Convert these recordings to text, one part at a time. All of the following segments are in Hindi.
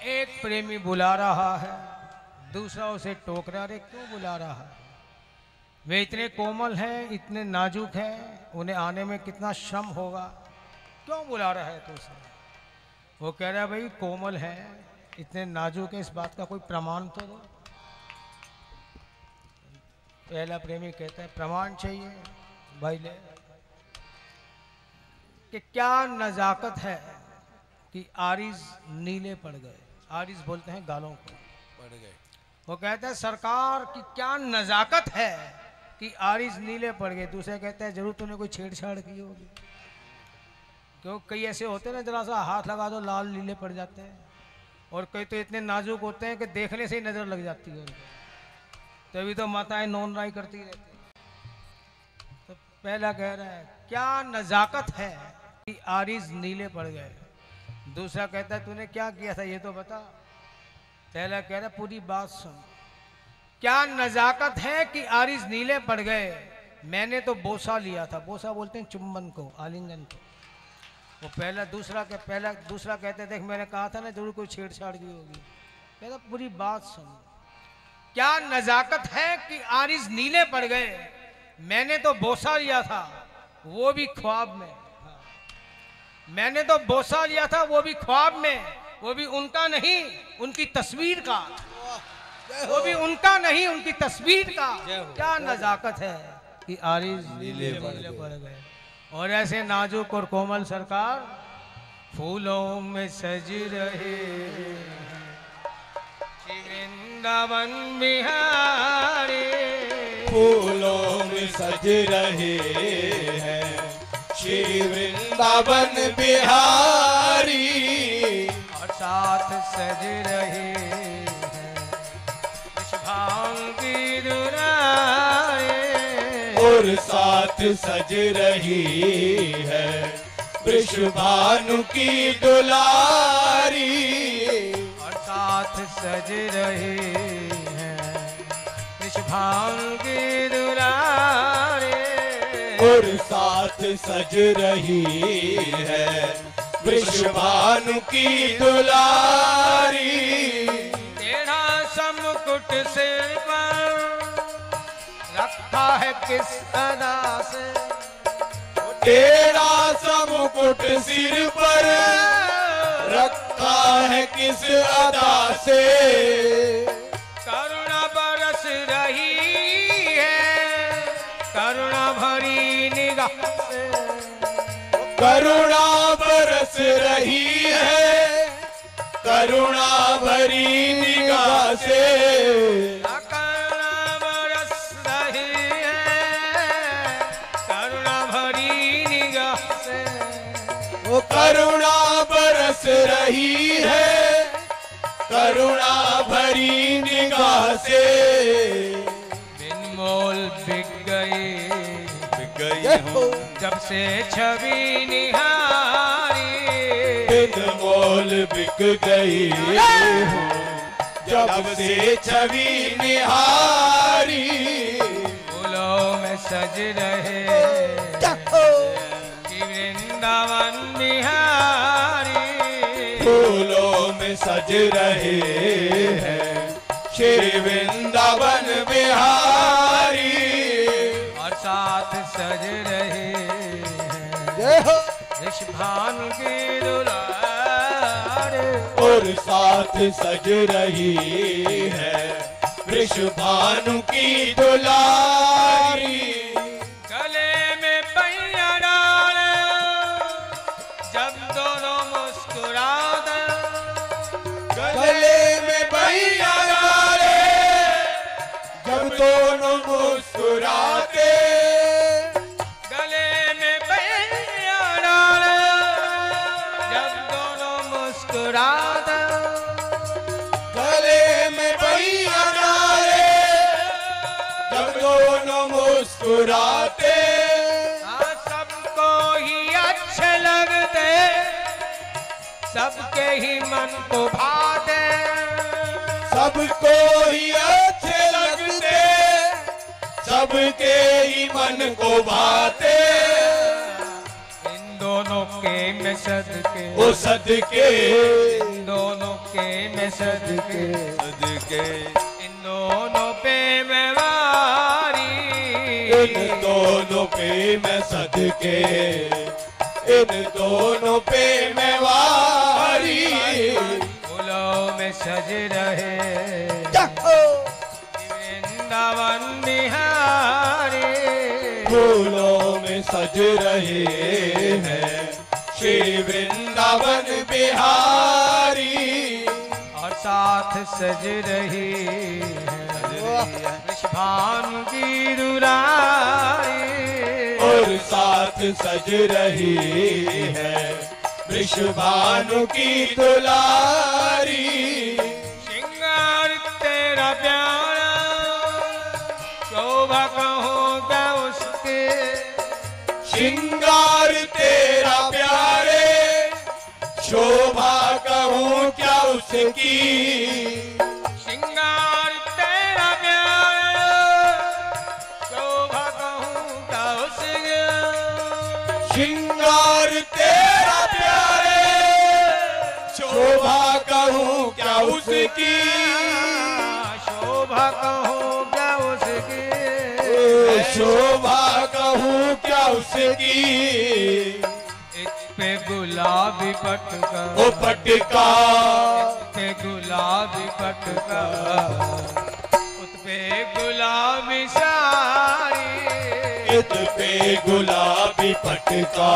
एक प्रेमी बुला रहा है, दूसरा उसे टोक रहा है, क्यों बुला रहा है? वे इतने कोमल हैं, इतने नाजुक हैं, उन्हें आने में कितना श्रम होगा, क्यों बुला रहा है तू उसे? वो कह रहा है भाई कोमल है, इतने नाजुक है, इस बात का कोई प्रमाण तो दो। पहला प्रेमी कहता है प्रमाण चाहिए भाई, ले कि क्या नजाकत है कि आरिज नीले पड़ गए। आरिज बोलते हैं गालों को, पड़ गए। वो कहता है सरकार की क्या नजाकत है कि आरिज नीले पड़ गए। दूसरा कहता है जरूर तूने कोई छेड़छाड़ की होगी, क्यों कई ऐसे होते हैं ना, जरा सा हाथ लगा दो लाल नीले पड़ जाते हैं, और कई तो इतने नाजुक होते हैं कि देखने से ही नजर लग जाती है उनको, तभी तो माताएं नोन राई करती रहती है। तो पहला कह रहा है क्या नजाकत है कि आरिज नीले पड़ गए। दूसरा कहता है तूने क्या किया था ये तो बता। पहला कह रहा है पूरी बात सुन। क्या नजाकत है कि आरिज नीले पड़ गए, मैंने तो बोसा लिया था। बोसा बोलते हैं चुंबन को, आलिंगन को। वो दूसरा कहते देख मैंने कहा था ना जरूर कोई छेड़छाड़ की होगी। कहता पूरी बात सुन। क्या नजाकत है कि आरिज नीले पड़ गए, मैंने तो बोसा लिया था वो भी ख्वाब में। मैंने तो बोसा लिया था वो भी ख्वाब में, वो भी उनका नहीं उनकी तस्वीर का, वो भी उनका नहीं उनकी तस्वीर का। क्या नजाकत है कि आरिज नीले पड़ गए। और ऐसे नाजुक और कोमल सरकार फूलों में सज रहे वृंदावन बिहारी, फूलों में सज रहे हैं श्री वृंदावन बिहारी। और साथ सज रहे हैं विश्वांगी दुलारे, और साथ सज रही है वृषभानु की दुलारी। और साथ सज रहे हैं विश्वांगी दुलारे, और साथ सज रही है वृषभानु की दुलारी। तेरा समकुट सिर पर रखा है किस अदा से, तेरा समकुट सिर पर रखा है किस अदा से। करुणा बरस रही है करुणा भरी निगाह से, करुणा बरस रही है करुणा भरी निगाह से। करुणा बरस रही है करुणा भरी निगाह से, वो करुणा बरस रही है करुणा भरी निगाह से। बिन मोल बिक गई हूँ जब से छवि निहारी, बिन मोल बिक गई हूँ जब से छवि निहारी। फूलों में सज रहे वृंदावन बिहारी, फूलों में सज रहे हैं श्री वृंदावन बिहारी। और साथ सज रहे हैं विश्वानु की दुलारे, और साथ सज रही है वृषभानु की दुलारी। गले में पैया डाले जब दोनों मुस्कुरा दे, गले में पैया डाले जब दोनों मुस्कुराते। गले में पैया डाले जब दोनों मुस्कुरा दे, गले में पैया डाले जब दोनों मुस्कुराते। सबको ही अच्छे लगते सबके ही मन को भाते, सबको ही अच्छे लगते सबके ही मन को भाते। इन दोनों के में सदके, ओ सदके इन दोनों के मैं सदके सदके इन दोनों पे मैं वारी, इन दोनों पे मैं सदके, इन दोनों पे मैं वारी। फूलों में सज रहे वृंदावन बिहारी, फूलों में सज रहे हैं श्री वृंदावन बिहारी। और साथ सज रही है वृषभानु की दुलारी, और साथ सज रही है वृषभानु की दुलारी। श्रृंगार तेरा प्यारा शोभा कहूँ क्या उसके, श्रृंगार तेरा प्यारे शोभा कहूँ क्या उसकी। श्रृंगार तेरा प्यारा शोभा कहूँ क्या उसके, श्रृंगार तेरा प्यारे शोभा कहूँ क्या उसकी। शोभा कहूँ क्या उसकी, शोभा कहूँ क्या उसकी। इस पे गुलाबी पटका, ओ पटका, पे गुलाबी पटका, उस पे गुलाबी साड़ी, उत पे गुलाबी पटका,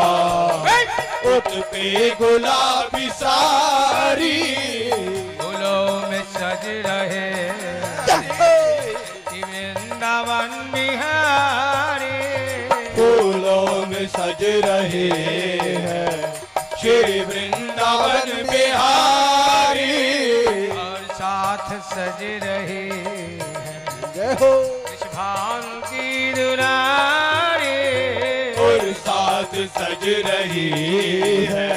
उत पे गुलाबी सारी। फूलों में सज रहे वृंदावन बिहारी, फूलों में सज रहे हैं श्री वृंदावन बिहारी। और साथ सज रहे हैं वृषभानु की दुलारी, और साथ सज रही है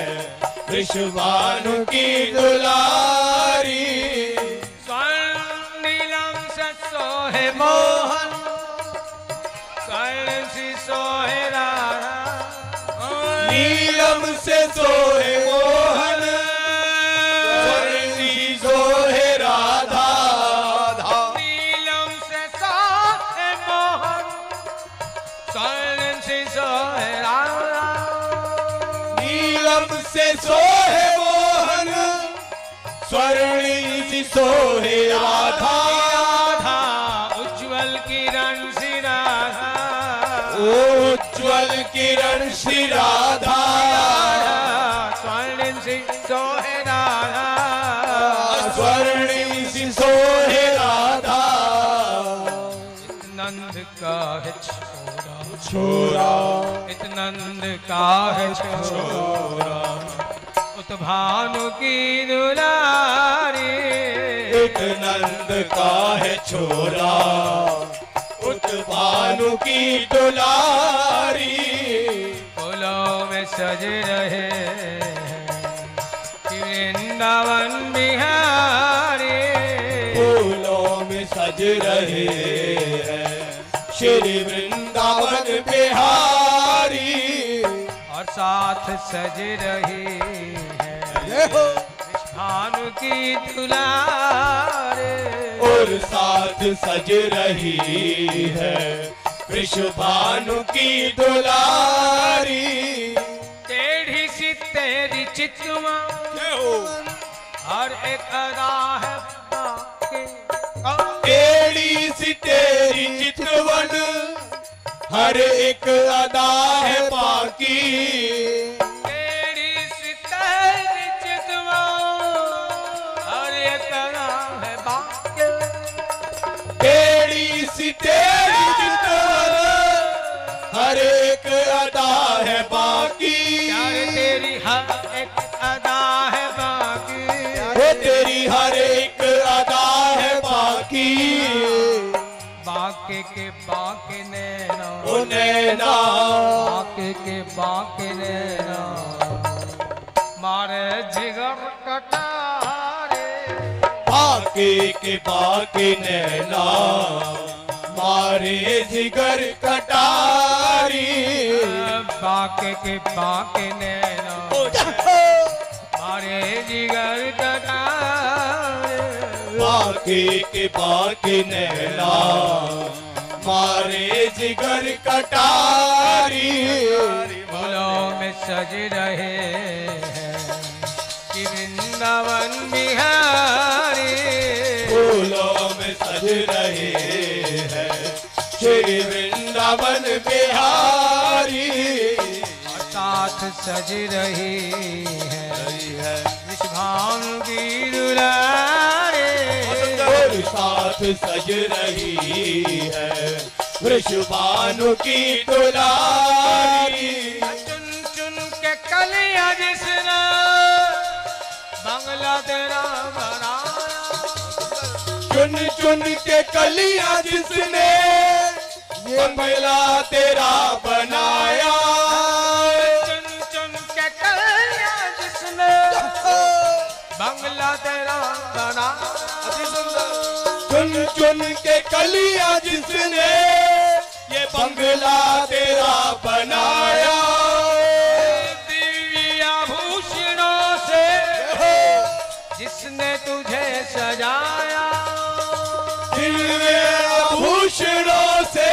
वृषभानु की दुलारी। स्वर्ण नीलम से सोहे मोहन, स्वर्ण सी सोहे राधा, नीलम से सोहे मोहन, स्वर्णी सोहे राधा। नीलम से सोहे मोहन, स्वर्ण सी सोहे राधा, नीलम से सोहे मोहन, स्वर्णी सी सोहे राधा। उज्ज्वल किरण सी राधा, उज्ज्वल किरण श्री राधा। स्वर्ण सी सोहे राधा, स्वर्णी सी सोहे राधा। नंद का है छोरा, छोरा इत नंद का है छोरा, उत भानु की दुलारी, एक नंद का है छोरा, उत भानु की दुलारी। फूलों में सज रहे वृंदावन बिहारी, फूलों में सज रहे हैं श्री वृंदावन बिहारी। और साथ सज रही है वृषभानु की दुलारी, और साथ सज रही है वृषभानु की दुलारी। टेढ़ी सी तेरी चितवा हर एक अदा है बाकी, टेढ़ी सी तेरी चितवन हर एक अदा है बाकी। टेढ़ी सी तेरी चितवा हर एक अदा है बाकी, टेढ़ी सी तेरी चितवन हर एक अदा है बाकी। प्यार तेरी हर एक अदा है बाकी, वो तेरी हर एक अदा है बाकी। बाके के बाके नैना, ओ नैना बाके के बाके नैना, मारे जिगर कटारे, बाके के बाके नैना मारे जिगर कटारी। बाके के बाके नैना, मारे जिगर कटारे, के बाके नैना मारे जिगर कटारी। फूलों में सज रहे हैं कि वृंदावन बिहारी। फूलों में सज रहे हैं श्री वृंदावन बिहारी। और साथ सज रही है विश्वभानु की दुलारी। और साथ सज रही है वृषभानु की दुलारी। चुन चुन के कलियां जिसने बंगला तेरा बनाया। चुन चुन के कलियां जिसने ये बंगला तेरा बनाया। चुन चुन के कलियां जिसने बंगला तेरा बनाया। चुन चुन के कलियां जिसने ये बंगला तेरा बनाया। दिव्य आभूषणों से जिसने तुझे सजाया। दिव्य आभूषणों से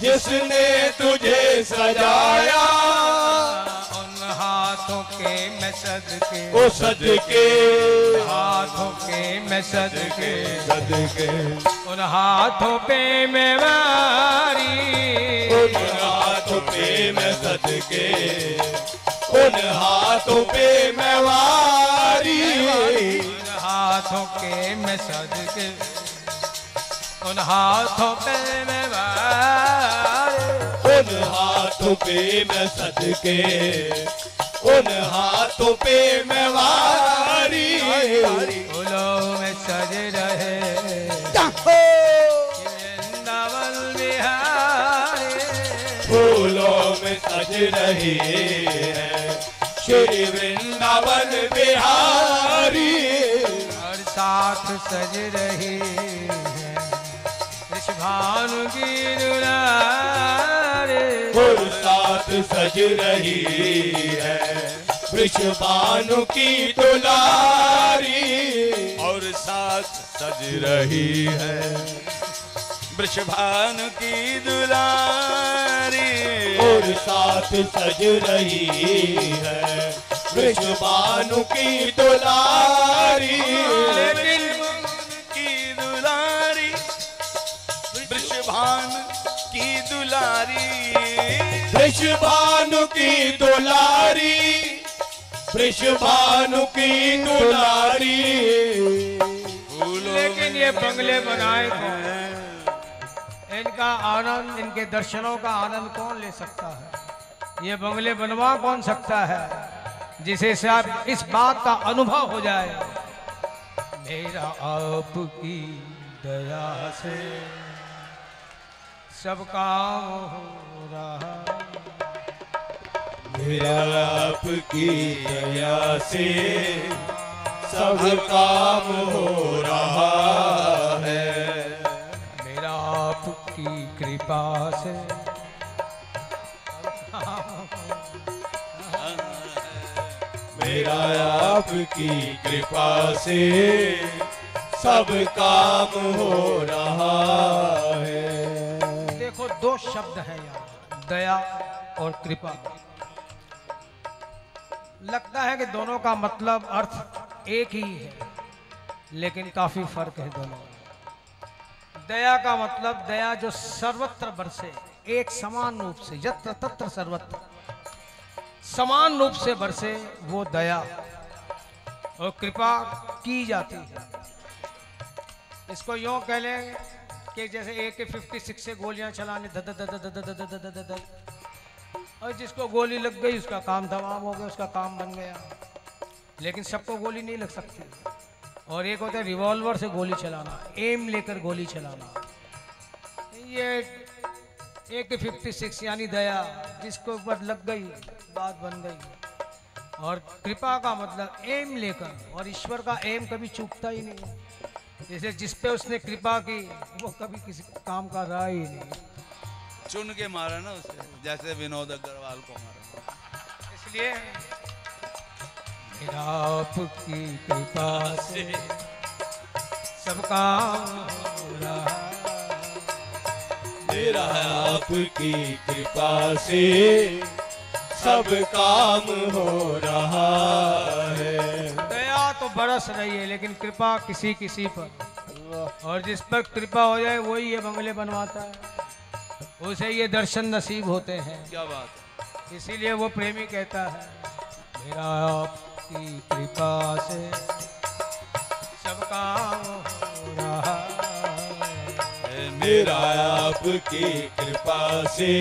जिसने तुझे सजाया। उन हाथों के मैं सदके, ओ सदके, हाथों के मैं सदके, सदके, उन हाथों पे मैं वारी। उन हाथों पे मैं सदके, उन हाथों पे मैं वारी। उन हाथों के मैं सदके, उन हाथों पे मैं वारी। उन हाथों पे मैं सदके, उन हाथों पे मैं वारी। फूलों में सज रहे वृंदावन बिहारी। फूलों में सज रही है श्री वृंदावन बिहारी। और साथ सज रही है विश्वभानु की दुलारी। और साथ सज रही है वृषभानु की दुलारी। और साथ सज रही है वृषभानु की दुलारी। और साथ सज रही है वृषभानु की दुलारी। की दुलारी वृषभानु की दुलारी। वृषभानु की दुलारी, वृषभानु की दुलारी। लेकिन ये बंगले बनाए कौन? इनका आनंद, इनके दर्शनों का आनंद कौन ले सकता है? ये बंगले बनवा कौन सकता है जिसे साहब इस बात का अनुभव हो जाए, मेरा आपकी दया से सब काम हो रहा। मेरा आपकी दया से सब काम हो रहा है। मेरा आपकी कृपा से मेरा आपकी कृपा से सब काम हो रहा है। देखो दो शब्द हैं यहाँ, दया और कृपा। लगता है कि दोनों का मतलब अर्थ एक ही है, लेकिन काफी फर्क है दोनों। दया का मतलब दया जो सर्वत्र बरसे, एक समान रूप से, यत्र तत्र सर्वत्र समान रूप से बरसे, वो दया। और कृपा की जाती है, इसको यूं कह लें कि जैसे AK-56 से गोलियां चलाने धद धद धद धद धद धद धद धद, और जिसको गोली लग गई उसका काम तमाम हो गया, उसका काम बन गया। लेकिन सबको गोली नहीं लग सकती। और एक होता है रिवॉल्वर से गोली चलाना, एम लेकर गोली चलाना। ये AK-56 यानी दया, जिसको ऊपर लग गई बात बन गई। और कृपा का मतलब एम लेकर, और ईश्वर का एम कभी चूकता ही नहीं। जैसे जिस पे उसने कृपा की वो कभी किसी काम का रहा ही नहीं। चुन के मारा ना उसे, जैसे विनोद अग्रवाल को मारा। इसलिए मेरा आपकी कृपा से सब काम हो रहा। मेरा आपकी कृपा से सब काम हो रहा है। दया तो बरस रही है लेकिन कृपा किसी किसी पर, और जिस पर कृपा हो जाए वही ये बंगले बनवाता है, उसे ये दर्शन नसीब होते हैं। क्या बात है। इसीलिए वो प्रेमी कहता है मेरा आपकी कृपा से सब काम हो रहा है। मेरा आपकी कृपा से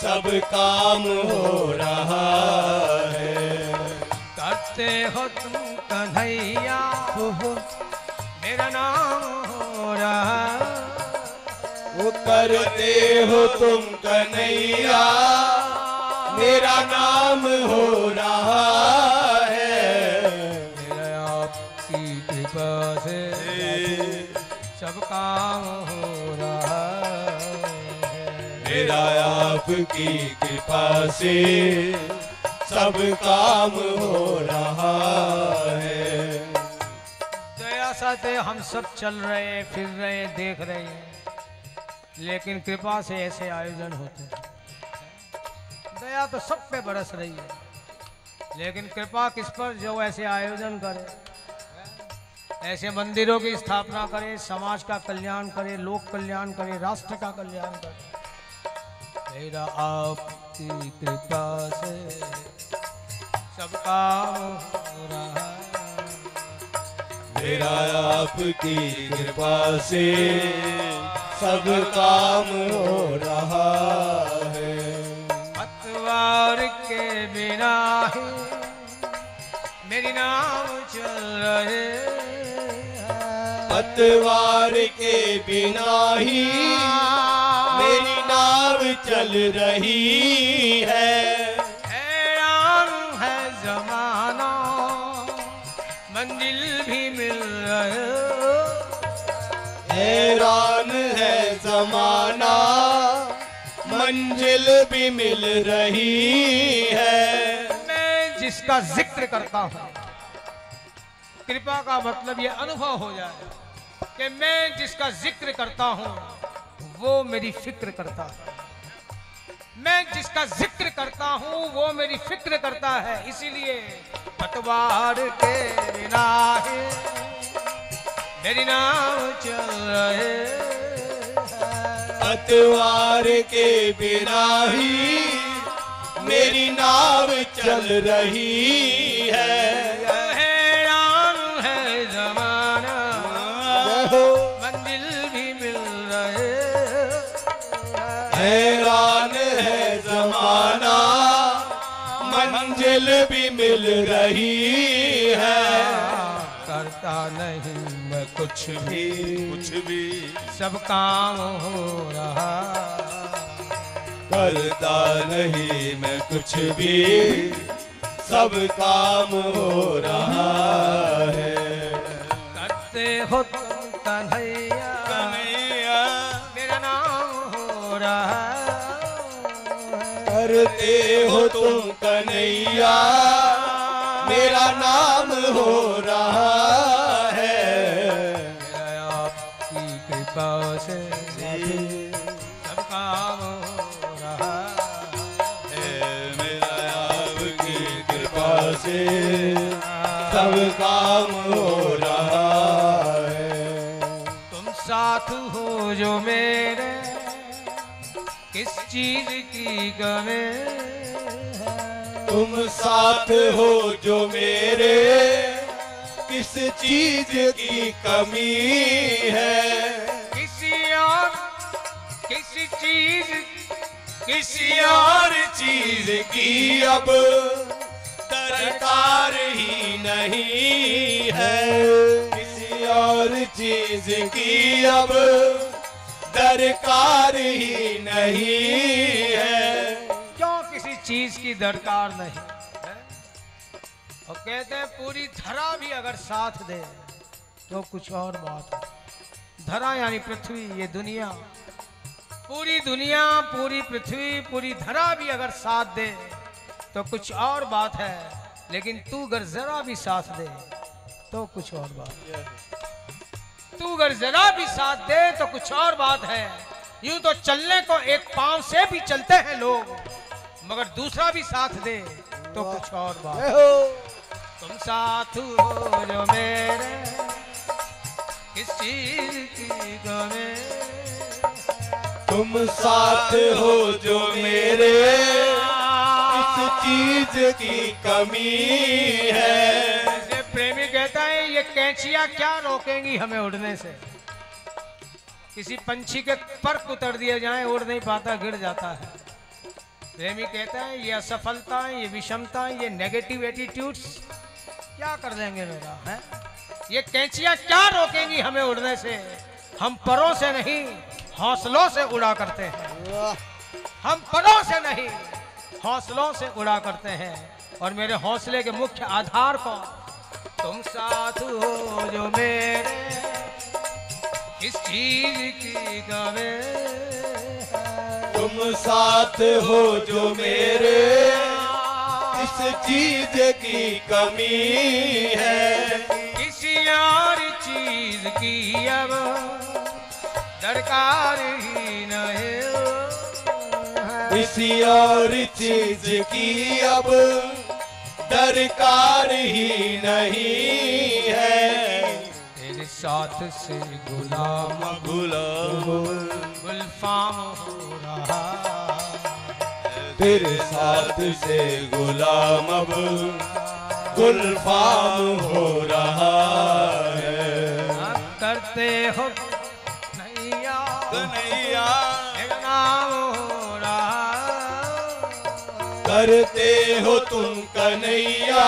सब काम हो रहा है। करते हो तुम कन्हैया मेरा नाम हो रहा। वो करते हो तुम कन्हैया मेरा नाम हो रहा है। मेरा आपकी कृपा से सब काम हो रहा है। मेरा आपकी कृपा से सब काम हो रहा है। दया से हम सब चल रहे फिर रहे देख रहे हैं, लेकिन कृपा से ऐसे आयोजन होते हैं। दया तो सब पे बरस रही है, लेकिन कृपा किस पर, जो ऐसे आयोजन करे, ऐसे मंदिरों की स्थापना करे, समाज का कल्याण करे, लोक कल्याण करे, राष्ट्र का कल्याण करे। मेरा आपकी कृपा से सब काम हो रहा है। मेरा आपकी कृपा से सब काम हो रहा है। पतवार के बिना ही मेरी नाव चल रहे हैं। पतवार के बिना ही मेरी नाव चल रही है। हैरान है जमाना मंजिल भी मिल रहे। हैरान है जमाना मंजिल भी मिल रही है। मैं जिसका जिक्र करता हूँ, कृपा का मतलब ये अनुभव हो जाए कि मैं जिसका जिक्र करता हूँ वो मेरी फिक्र करता है। मैं जिसका जिक्र करता हूँ वो मेरी फिक्र करता है। इसीलिए पतवार के बिना ही मेरी नाव चल रहे हैं। पतवार के बिना ही मेरी नाव चल रही है। हैरान है जमाना मंजिल भी मिल रहे। हैरान है जमाना मंजिल भी मिल रही है। करता नहीं मैं कुछ भी सब काम हो रहा। करता नहीं मैं कुछ भी सब काम हो रहा है। करते हो तुम कन्हैया मेरा नाम हो रहा है। करते हो तुम कन्हैया मेरा नाम हो रहा है। मेरा आपकी कृपा से सब काम हो रहा है। मेरा आपकी कृपा से सब काम हो रहा है। तुम साथ हो जो मेरे किस चीज की कमी है। तुम साथ हो जो मेरे किस चीज की कमी है। किसी और चीज की अब दरकार ही नहीं है। किसी और चीज की अब दरकार ही नहीं है। क्यों किसी चीज की दरकार नहीं है? और कहते हैं पूरी धरा भी अगर साथ दे तो कुछ और बात है। धरा यानी पृथ्वी, ये दुनिया, पूरी दुनिया, पूरी पृथ्वी, पूरी धरा भी अगर साथ दे तो कुछ और बात है, लेकिन तू अगर जरा भी साथ दे तो कुछ और बात है। तू अगर जरा भी साथ दे तो कुछ और बात है। यूं तो चलने को एक पांव से भी चलते हैं लोग, मगर दूसरा भी साथ दे तो कुछ और बात है। तुम साथ हो जो मेरे, किस चीज की कमी, तुम साथ हो जो मेरे, किस चीज की कमी है। प्रेमी कहता है ये कैंचियां क्या रोकेंगी हमें उड़ने से। किसी पंछी के पर उतर दिए जाए, उड़ नहीं पाता, गिर जाता है। प्रेमी कहता है ये असफलता, ये विषमता, ये नेगेटिव एटीट्यूड्स क्या कर लेंगे मेरा है। ये कैंचियां क्या रोकेंगी हमें उड़ने से। हम परों से नहीं हौसलों से उड़ा करते हैं। हम परों से नहीं हौसलों से उड़ा करते हैं। और मेरे हौसले के मुख्य आधार को तुम साथ हो जो मेरे, किस चीज की कमी, तुम साथ हो जो मेरे, किस चीज की कमी है। किसी और चीज की अब दरकार ही नहीं, किसी और चीज की अब दरकार ही नहीं है। तेरे साथ से गुलाम गुलफाम हो रहा, तेरे साथ से गुलाम अब गुलफाम हो रहा है। करते हो नैया कन्हैया मेरा नाम हो रहा, करते हो तुम कन्हैया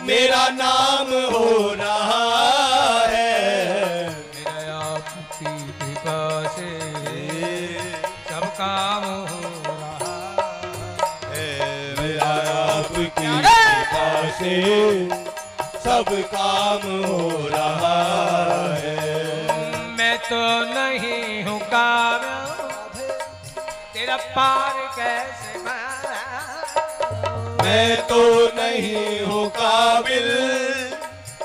मेरा नाम हो रहा है। मेरा आपकी कृपा से सब काम हो रहा है। मेरा आपकी कृपा से सब काम हो रहा है। मैं तो नहीं हूँ काबिल तेरा पार कैसे मारा, मैं तो नहीं हूँ काबिल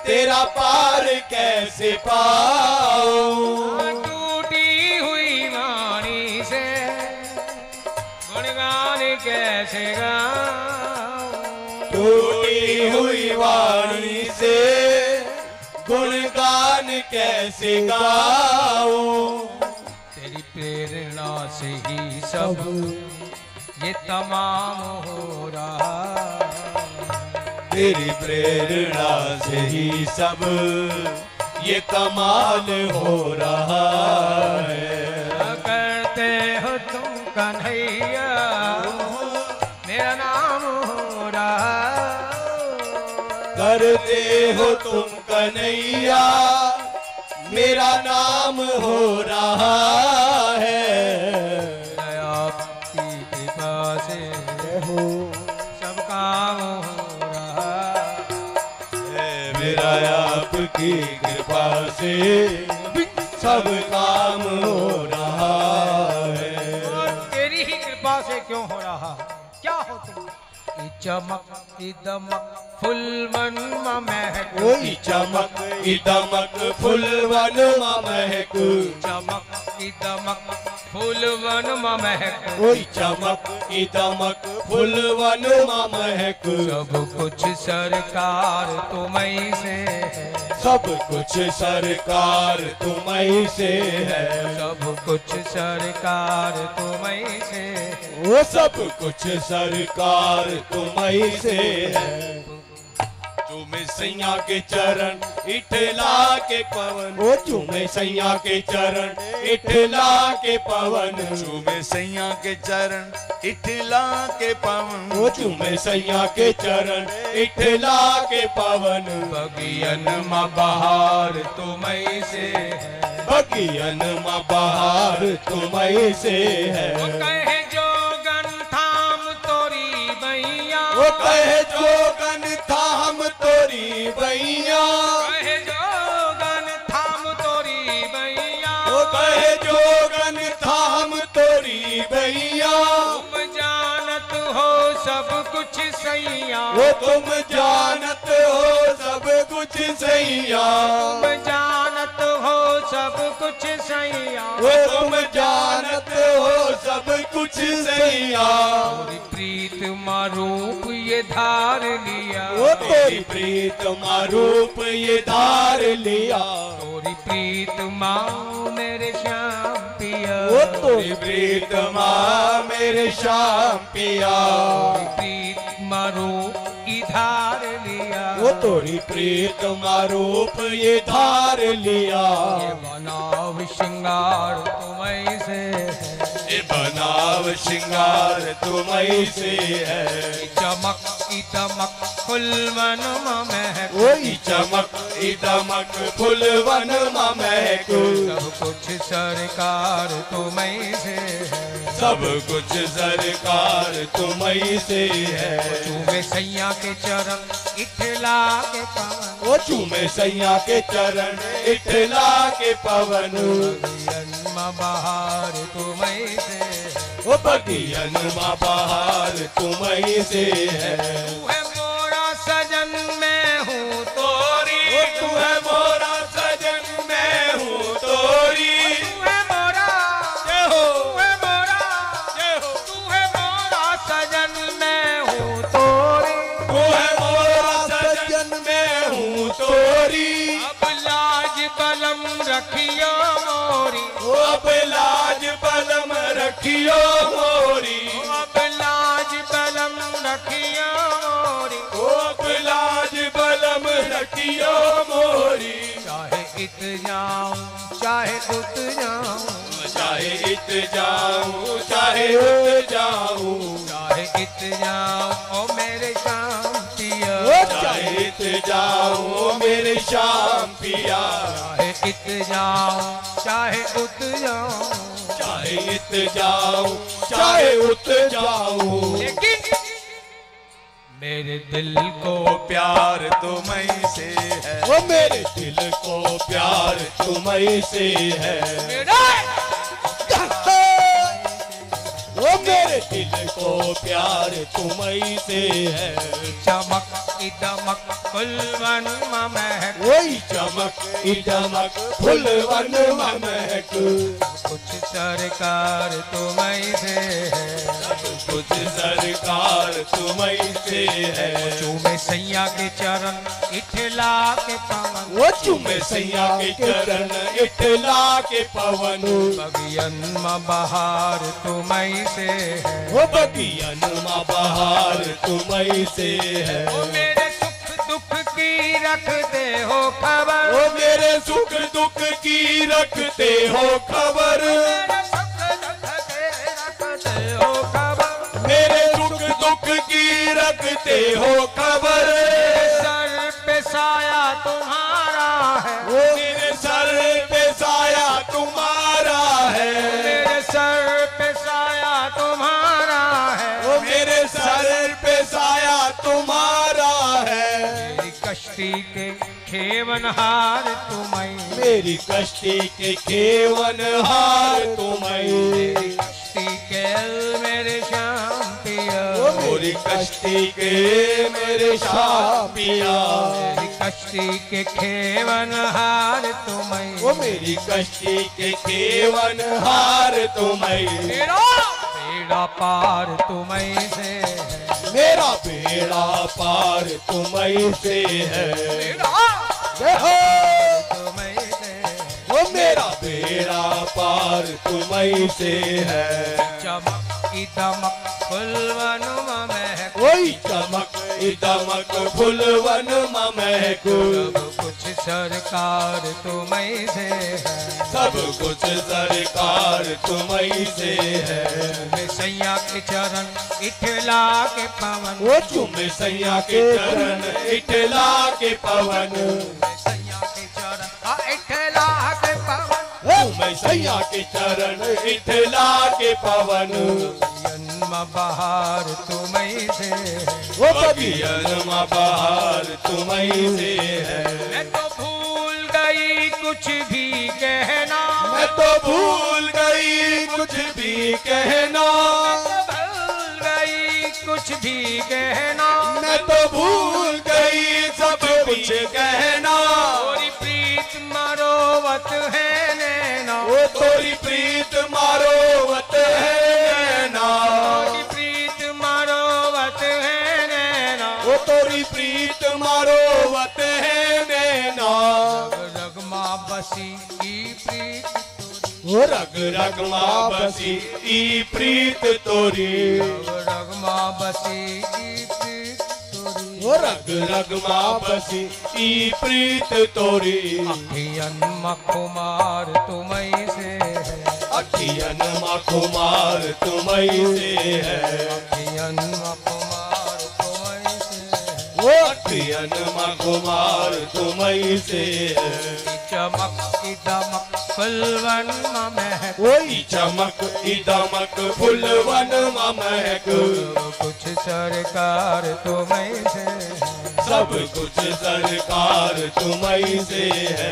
तेरा पार कैसे पाऊं। टूटी हुई वाणी से गुणगान कैसे गाऊं, टूटी हुई वाणी से गुणगान कैसे गाऊं। तेरी प्रेरणा से ही सब ये तमाम हो रहा, तेरी प्रेरणा से ही सब ये कमाल हो रहा है। करते हो तुम कन्हैया मेरा नाम हो रहा, करते हो तुम कन्हैया मेरा नाम हो रहा है। आपकी कृपा से सब काम हो रहा है। मेरा आपकी कृपा से सब काम हो रहा है। और तेरी ही कृपा से क्यों हो रहा, क्या हो तुम। चमक दमक फुलवन महक, चमक दमक फुलवन महक, चमक दमक फुलवन महक, चमक दमक फुलवन महक। सब कुछ सरकार तुम्हीं से है, सब कुछ सरकार तुम्हीं से है। सब कुछ सरकार तुम्हीं से है। वो सब कुछ सरकार तुम्हीं से है। चूमे सैया के चरण इठला के पवन, ओ चूमे सैया के चरण इठला के पवन, चूमे सैया के चरण इठला के पवन, ओ चूमे सैया के चरण इठला के पवन। बगियन में बहार तुम्हीं से है, बगियन में बहार तुम्हीं से है। वो कहे जोगन थाम तोरी बैया, वो कहे जोगन थाम तोरी बैया, कहे जोगन थाम तोरी बैया, वो कहे जोगन थाम तोरी बैया। तुम जानत हो सब कुछ सैया, वो तुम जानत हो सब कुछ सैया, तुम जानत कुछ सैया वो तुम जानत हो सब कुछ सैया तोरी प्रीत रूप ये धार लिया वो तेरी प्रीत रूप ये धार लिया तोरी प्रीत मेरे श्याम पिया वो तोरी प्रीत मेरे श्याम पिया प्रीत रूप धार लिया वो तोरी प्रीत रूप ये धार लिया ये बनाव श्रृंगार तुम्हें से है ये बनाव श्रृंगार तुम्हीं से है चमक की दमक फुलवन महक वही चमक दमक फुलवन महक सब कुछ सरकार तुम्हें से है सब कुछ सरकार तुम्हीं से है चूमे सैया के चरण इठला के पवन वो चूमे सैया के चरण इठला के पवन जन्म बहार तुम्हें से है वो बगियन बहार तुम्हीं से है तू है मोरा सजन मैं हूँ तोरी वो तू है मोरा सजन मैं हूँ तोरी तू है मोरा जय हो तू है मोरा जय हो तू है मोरा सजन मैं हूँ तोरी तू है मोरा सजन मैं हूँ तोरी अब लाज बलम रखियो मोरी वो अब लाज बलम रखियो मोरी अब लाज बलम रखियो मोरी वो अब लाज बलम रखियो मोरी चाहे इत जाऊं चाहे उत जाऊं चाहे इत जाऊं चाहे उत जाऊं चाहे इत जाऊं ओ मेरे शाम पिया चाहे इत जाऊं मेरे शाम पिया चाहे इत जाऊं चाहे उत जाऊं चाहे इत जाऊं चाहे उत जाऊं लेकिन मेरे दिल को प्यार तुम्हीं से है वो मेरे दिल को प्यार तुम्हीं से है वो मेरे दिल को प्यार तुम्हीं से है चमक दमक फुलवन महक वही चमक दमक फुलवन महक कुछ सरकार तुम्हें से है कुछ सरकार तुम्हीं से है चूमे सैया के चरण इठला के पवन वो चूमे सैया के चरण इठला के पवन बगियन बहार तुम्हें से है वो बगियन बहार तुम्हीं से है ओ मेरे सुख दुख की रखते हो खबर वो मेरे सुख दुख की रखते हो खबर मेरे सुख दुख के रखते हो खबर मेरे सुख दुख की रखते हो खबर सर पे साया तुम्हारा है वो मेरे सर पे साया तुम्हारा है मेरे सर पे साया तुम्हारा है वो मेरे सर पे साया तुम्हारा है मेरी कश्ती के खेवनहार तुम्हें मेरी कश्ती के केवन हार तुम्हें कश्ती के मेरे श्याम पिया वो मेरी कश्ती के मेरे शाम पिया मेरी कश्ती के खेवनहार तुम्हें वो मेरी कश्ती के केवन हार तुम्हें मेरा बेड़ा पार तुम्हें से है मेरा बेड़ा पार तुम्हीं से है मेरा जय हो तुम्हें से वो मेरा बेड़ा पार तुम्हीं से है चमक दमक फुलवन महक वही चमक दमक फुलवन महक सब कुछ सरकार तुम्हें से है सब कुछ सरकार तुम्हीं से है मैं सैया के चरण इठला के पवन वो चूमे सैया के चरण इठला के पवन सैया के चरण इठला के पवन चूमे सैया के चरण इठला के पवन जन्म बहार तुम्हें से है वो बगियन बहार तुम्हीं से है मैं तो भूल गई कुछ भी कहना मैं तो भूल गई कुछ भी कहना भूल गई कुछ भी कहना मैं तो भूल गई सब कुछ कहना थोड़ी प्रीत मरोवत है नैना तोरी प्रीत मारो वत है ना, तोरी प्रीत मारो वत है नैना, वो तोरी प्रीत मारो वत है नैना। रग रग माँ बसी की प्रीत तोरी, वो रग रग माँ बसी ई प्रीत तोरी, रग रग माँ बसी की प्रीत तोरी, वो रग रग माँ बसी ई प्रीत तोरी। अखियन मखुमार तुम्हीं से है, अखियन मखुमार तुम्हीं से है, अखियन मखुमार तुम्हीं से है, वो अखियन मखुमार तुम्हीं से है। चमक की दमक फुलवन महक, वही चमक इदमक फुलवन महक, कुछ सरकार तुम्हीं से है, सब कुछ सरकार तुम्हीं से है।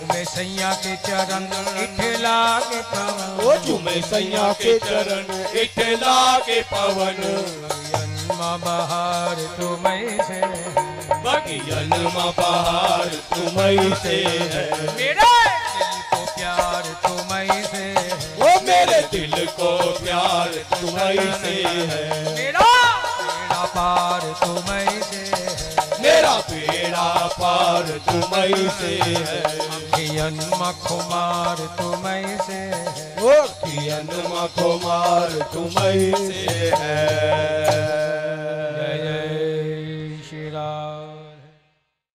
मैं सैया के चरण इठला के पवन, वो चूमे सैया के चरण इठला के पवन, जन्म बहार तुम्हीं से है, बगियन में बहार तुम्हीं से है। मेरा दिल को प्यार तुम्हीं से है, वो मेरे दिल को प्यार तुम्हीं से है। मेरा बेड़ा पार तुम्हीं से है, मेरा बेड़ा पार तुम्हीं से है। अखियन मखुमार तुम्हीं से है, वो अखियन मखुमार तुम्हीं से है।